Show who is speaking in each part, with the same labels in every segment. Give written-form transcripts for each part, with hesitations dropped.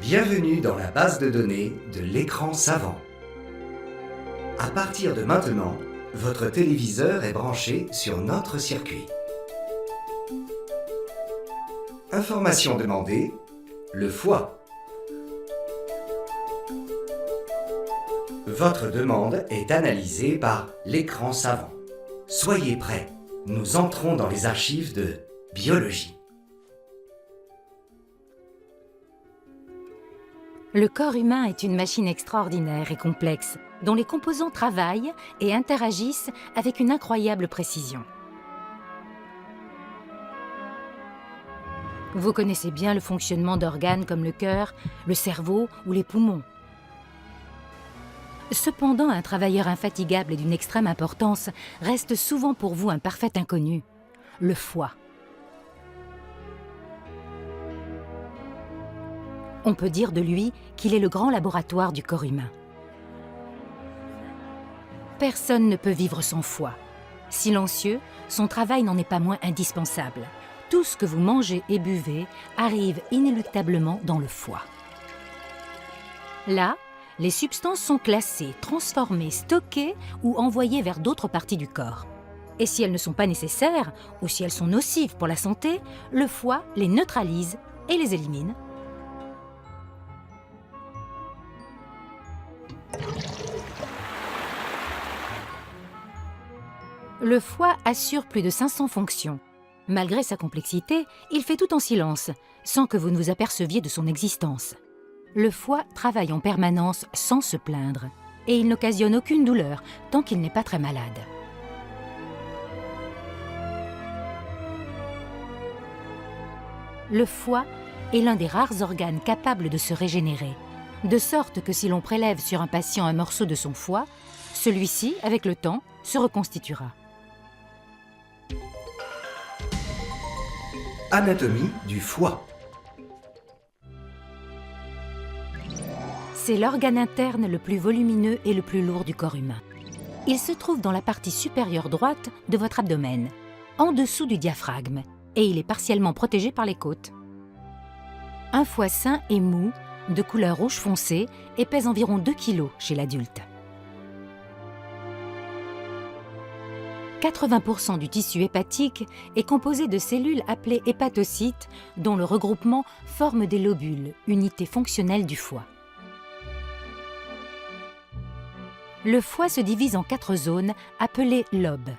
Speaker 1: Bienvenue dans la base de données de l'écran savant. À partir de maintenant, votre téléviseur est branché sur notre circuit. Information demandée, le foie. Votre demande est analysée par l'écran savant. Soyez prêts, nous entrons dans les archives de biologie.
Speaker 2: Le corps humain est une machine extraordinaire et complexe, dont les composants travaillent et interagissent avec une incroyable précision. Vous connaissez bien le fonctionnement d'organes comme le cœur, le cerveau ou les poumons. Cependant, un travailleur infatigable et d'une extrême importance reste souvent pour vous un parfait inconnu, le foie. On peut dire de lui qu'il est le grand laboratoire du corps humain. Personne ne peut vivre sans foie. Silencieux, son travail n'en est pas moins indispensable. Tout ce que vous mangez et buvez arrive inéluctablement dans le foie. Là, les substances sont classées, transformées, stockées ou envoyées vers d'autres parties du corps. Et si elles ne sont pas nécessaires, ou si elles sont nocives pour la santé, le foie les neutralise et les élimine. Le foie assure plus de 500 fonctions. Malgré sa complexité, il fait tout en silence, sans que vous ne vous aperceviez de son existence. Le foie travaille en permanence sans se plaindre, et il n'occasionne aucune douleur tant qu'il n'est pas très malade. Le foie est l'un des rares organes capables de se régénérer, de sorte que si l'on prélève sur un patient un morceau de son foie, celui-ci, avec le temps, se reconstituera.
Speaker 1: Anatomie du foie.
Speaker 2: C'est l'organe interne le plus volumineux et le plus lourd du corps humain. Il se trouve dans la partie supérieure droite de votre abdomen, en dessous du diaphragme, et il est partiellement protégé par les côtes. Un foie sain et mou, de couleur rouge foncé, et pèse environ 2 kg chez l'adulte. 80% du tissu hépatique est composé de cellules appelées hépatocytes, dont le regroupement forme des lobules, unité fonctionnelle du foie. Le foie se divise en 4 zones appelées lobes.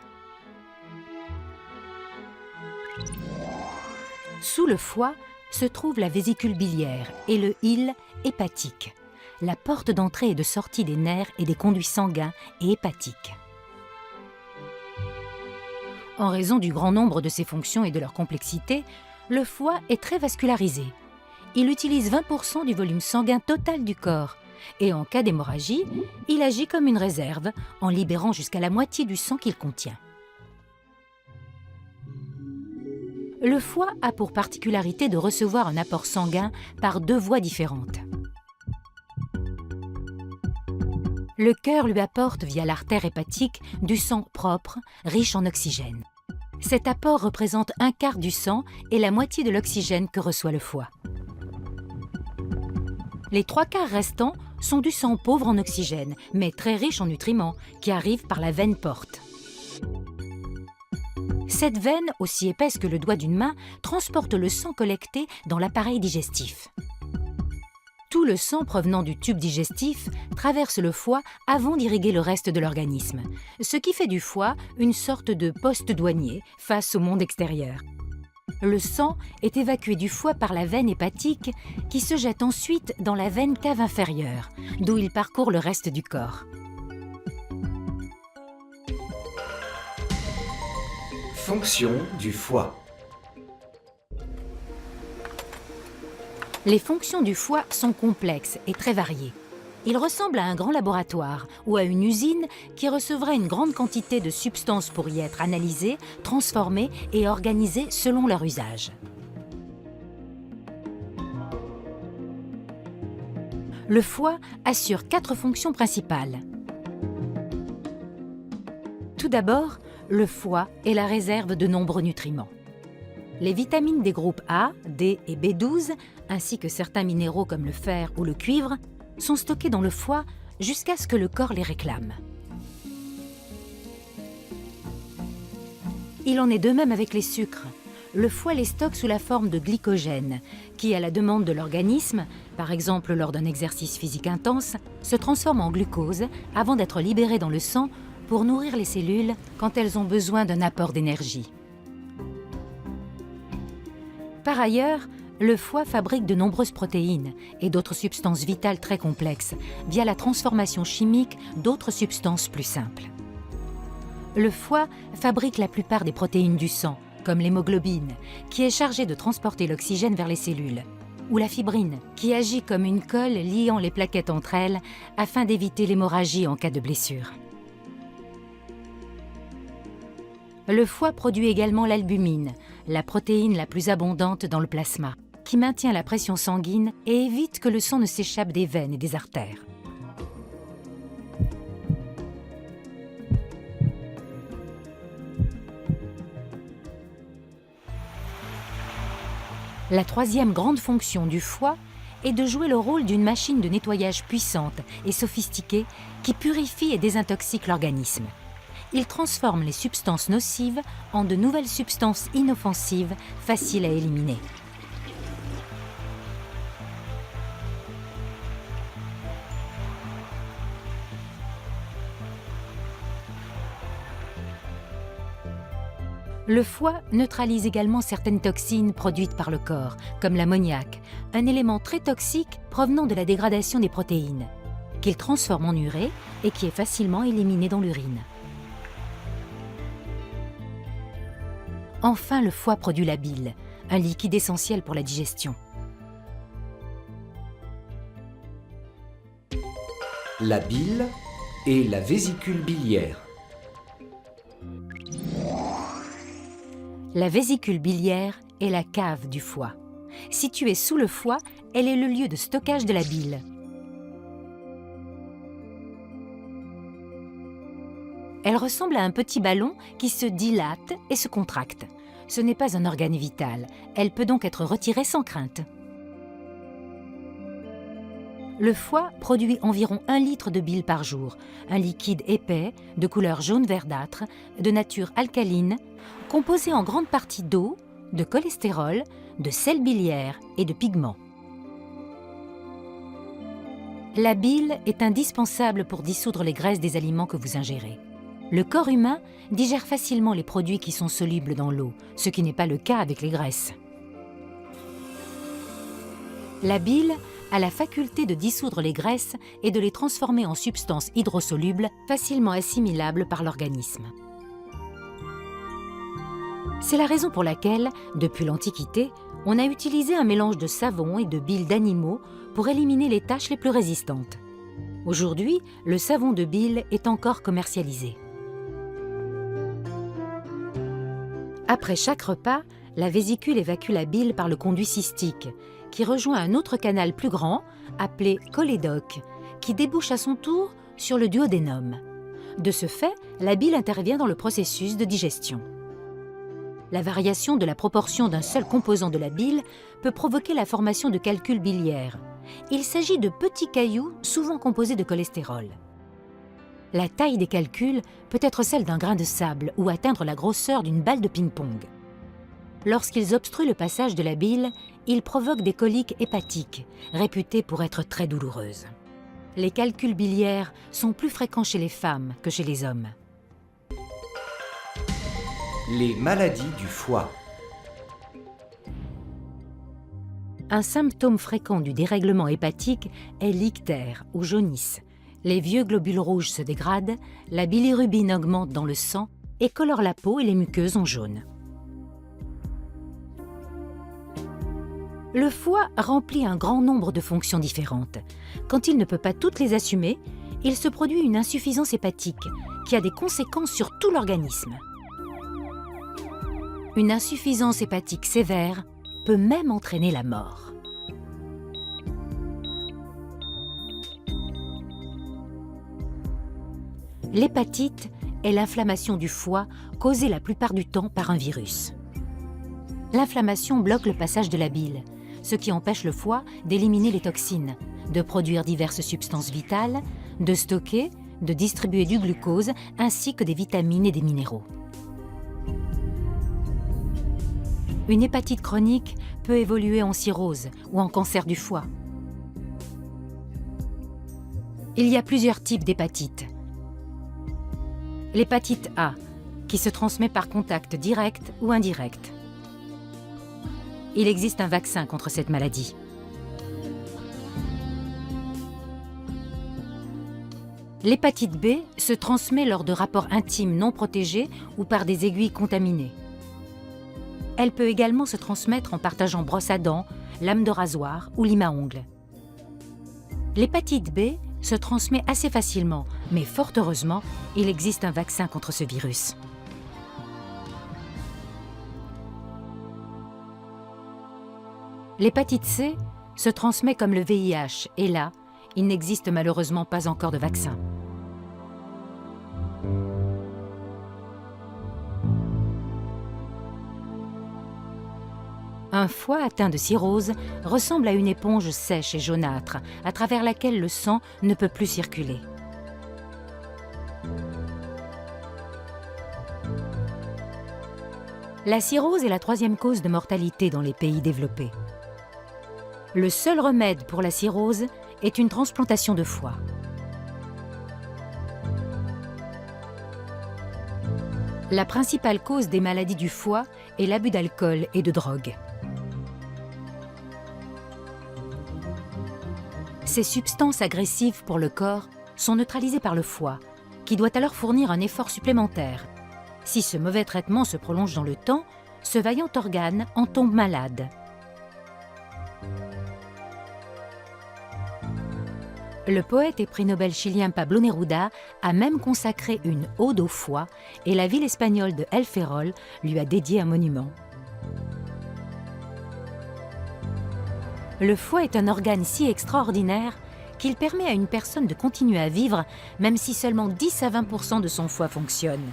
Speaker 2: Sous le foie se trouve la vésicule biliaire et le hile hépatique, la porte d'entrée et de sortie des nerfs et des conduits sanguins et hépatiques. En raison du grand nombre de ses fonctions et de leur complexité, le foie est très vascularisé. Il utilise 20% du volume sanguin total du corps et en cas d'hémorragie, il agit comme une réserve en libérant jusqu'à la moitié du sang qu'il contient. Le foie a pour particularité de recevoir un apport sanguin par 2 voies différentes. Le cœur lui apporte via l'artère hépatique du sang propre, riche en oxygène. Cet apport représente 1/4 du sang et la moitié de l'oxygène que reçoit le foie. Les 3/4 restants sont du sang pauvre en oxygène, mais très riche en nutriments, qui arrive par la veine porte. Cette veine, aussi épaisse que le doigt d'une main, transporte le sang collecté dans l'appareil digestif. Tout le sang provenant du tube digestif traverse le foie avant d'irriguer le reste de l'organisme, ce qui fait du foie une sorte de poste douanier face au monde extérieur. Le sang est évacué du foie par la veine hépatique qui se jette ensuite dans la veine cave inférieure, d'où il parcourt le reste du corps.
Speaker 1: Fonction du foie.
Speaker 2: Les fonctions du foie sont complexes et très variées. Il ressemble à un grand laboratoire ou à une usine qui recevrait une grande quantité de substances pour y être analysées, transformées et organisées selon leur usage. Le foie assure 4 fonctions principales. Tout d'abord, le foie est la réserve de nombreux nutriments. Les vitamines des groupes A, D et B12, ainsi que certains minéraux comme le fer ou le cuivre, sont stockés dans le foie jusqu'à ce que le corps les réclame. Il en est de même avec les sucres. Le foie les stocke sous la forme de glycogène, qui, à la demande de l'organisme, par exemple lors d'un exercice physique intense, se transforme en glucose avant d'être libéré dans le sang pour nourrir les cellules quand elles ont besoin d'un apport d'énergie. Par ailleurs, le foie fabrique de nombreuses protéines et d'autres substances vitales très complexes via la transformation chimique d'autres substances plus simples. Le foie fabrique la plupart des protéines du sang, comme l'hémoglobine, qui est chargée de transporter l'oxygène vers les cellules, ou la fibrine, qui agit comme une colle liant les plaquettes entre elles afin d'éviter l'hémorragie en cas de blessure. Le foie produit également l'albumine, la protéine la plus abondante dans le plasma, qui maintient la pression sanguine et évite que le sang ne s'échappe des veines et des artères. La troisième grande fonction du foie est de jouer le rôle d'une machine de nettoyage puissante et sophistiquée qui purifie et désintoxique l'organisme. Il transforme les substances nocives en de nouvelles substances inoffensives, faciles à éliminer. Le foie neutralise également certaines toxines produites par le corps, comme l'ammoniac, un élément très toxique provenant de la dégradation des protéines, qu'il transforme en urée et qui est facilement éliminé dans l'urine. Enfin, le foie produit la bile, un liquide essentiel pour la digestion.
Speaker 1: La bile et la vésicule biliaire.
Speaker 2: La vésicule biliaire est la cave du foie. Située sous le foie, elle est le lieu de stockage de la bile. Elle ressemble à un petit ballon qui se dilate et se contracte. Ce n'est pas un organe vital, elle peut donc être retirée sans crainte. Le foie produit environ 1 litre de bile par jour, un liquide épais, de couleur jaune verdâtre, de nature alcaline, composé en grande partie d'eau, de cholestérol, de sel biliaire et de pigments. La bile est indispensable pour dissoudre les graisses des aliments que vous ingérez. Le corps humain digère facilement les produits qui sont solubles dans l'eau, ce qui n'est pas le cas avec les graisses. La bile a la faculté de dissoudre les graisses et de les transformer en substances hydrosolubles facilement assimilables par l'organisme. C'est la raison pour laquelle, depuis l'Antiquité, on a utilisé un mélange de savon et de bile d'animaux pour éliminer les taches les plus résistantes. Aujourd'hui, le savon de bile est encore commercialisé. Après chaque repas, la vésicule évacue la bile par le conduit cystique, qui rejoint un autre canal plus grand, appelé cholédoque, qui débouche à son tour sur le duodénum. De ce fait, la bile intervient dans le processus de digestion. La variation de la proportion d'un seul composant de la bile peut provoquer la formation de calculs biliaires. Il s'agit de petits cailloux souvent composés de cholestérol. La taille des calculs peut être celle d'un grain de sable ou atteindre la grosseur d'une balle de ping-pong. Lorsqu'ils obstruent le passage de la bile, ils provoquent des coliques hépatiques, réputées pour être très douloureuses. Les calculs biliaires sont plus fréquents chez les femmes que chez les hommes.
Speaker 1: Les maladies du foie.
Speaker 2: Un symptôme fréquent du dérèglement hépatique est l'ictère ou jaunisse. Les vieux globules rouges se dégradent, la bilirubine augmente dans le sang et colore la peau et les muqueuses en jaune. Le foie remplit un grand nombre de fonctions différentes. Quand il ne peut pas toutes les assumer, il se produit une insuffisance hépatique qui a des conséquences sur tout l'organisme. Une insuffisance hépatique sévère peut même entraîner la mort. L'hépatite est l'inflammation du foie causée la plupart du temps par un virus. L'inflammation bloque le passage de la bile, ce qui empêche le foie d'éliminer les toxines, de produire diverses substances vitales, de stocker, de distribuer du glucose ainsi que des vitamines et des minéraux. Une hépatite chronique peut évoluer en cirrhose ou en cancer du foie. Il y a plusieurs types d'hépatite. L'hépatite A, qui se transmet par contact direct ou indirect. Il existe un vaccin contre cette maladie. L'hépatite B se transmet lors de rapports intimes non protégés ou par des aiguilles contaminées. Elle peut également se transmettre en partageant brosse à dents, lame de rasoir ou lime à ongles. L'hépatite B se transmet assez facilement, mais fort heureusement, il existe un vaccin contre ce virus. L'hépatite C se transmet comme le VIH et là, il n'existe malheureusement pas encore de vaccin. Un foie atteint de cirrhose ressemble à une éponge sèche et jaunâtre à travers laquelle le sang ne peut plus circuler. La cirrhose est la troisième cause de mortalité dans les pays développés. Le seul remède pour la cirrhose est une transplantation de foie. La principale cause des maladies du foie est l'abus d'alcool et de drogue. Ces substances agressives pour le corps sont neutralisées par le foie, qui doit alors fournir un effort supplémentaire. Si ce mauvais traitement se prolonge dans le temps, ce vaillant organe en tombe malade. Le poète et prix Nobel chilien Pablo Neruda a même consacré une ode au foie et la ville espagnole de El Ferrol lui a dédié un monument. Le foie est un organe si extraordinaire qu'il permet à une personne de continuer à vivre même si seulement 10 à 20% de son foie fonctionne.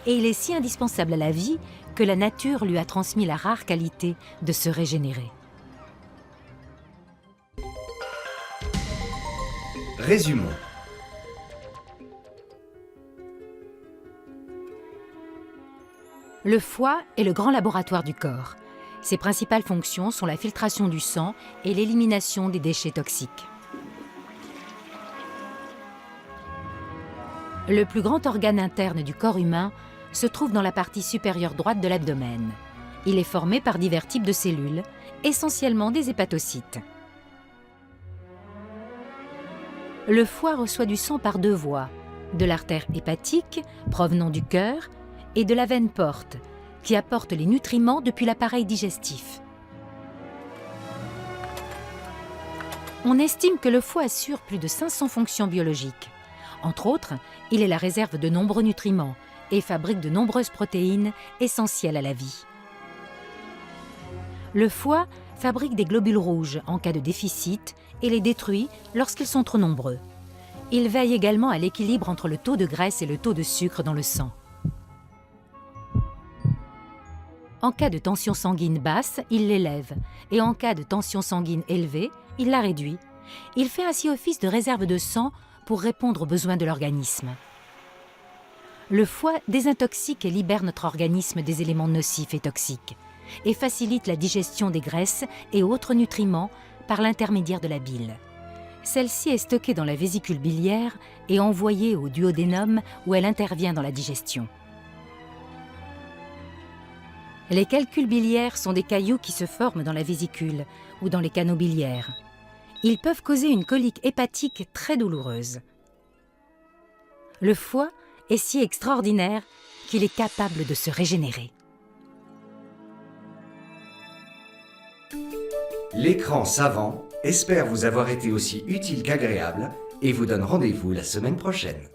Speaker 2: Et il est si indispensable à la vie que la nature lui a transmis la rare qualité de se régénérer.
Speaker 1: Résumons.
Speaker 2: Le foie est le grand laboratoire du corps. Ses principales fonctions sont la filtration du sang et l'élimination des déchets toxiques. Le plus grand organe interne du corps humain se trouve dans la partie supérieure droite de l'abdomen. Il est formé par divers types de cellules, essentiellement des hépatocytes. Le foie reçoit du sang par deux voies, de l'artère hépatique, provenant du cœur, et de la veine porte, qui apporte les nutriments depuis l'appareil digestif. On estime que le foie assure plus de 500 fonctions biologiques. Entre autres, il est la réserve de nombreux nutriments et fabrique de nombreuses protéines essentielles à la vie. Le foie fabrique des globules rouges en cas de déficit et les détruit lorsqu'ils sont trop nombreux. Il veille également à l'équilibre entre le taux de graisse et le taux de sucre dans le sang. En cas de tension sanguine basse, il l'élève, et en cas de tension sanguine élevée, il la réduit. Il fait ainsi office de réserve de sang pour répondre aux besoins de l'organisme. Le foie désintoxique et libère notre organisme des éléments nocifs et toxiques, et facilite la digestion des graisses et autres nutriments par l'intermédiaire de la bile. Celle-ci est stockée dans la vésicule biliaire et envoyée au duodénum où elle intervient dans la digestion. Les calculs biliaires sont des cailloux qui se forment dans la vésicule ou dans les canaux biliaires. Ils peuvent causer une colique hépatique très douloureuse. Le foie est si extraordinaire qu'il est capable de se régénérer.
Speaker 1: L'écran savant espère vous avoir été aussi utile qu'agréable et vous donne rendez-vous la semaine prochaine.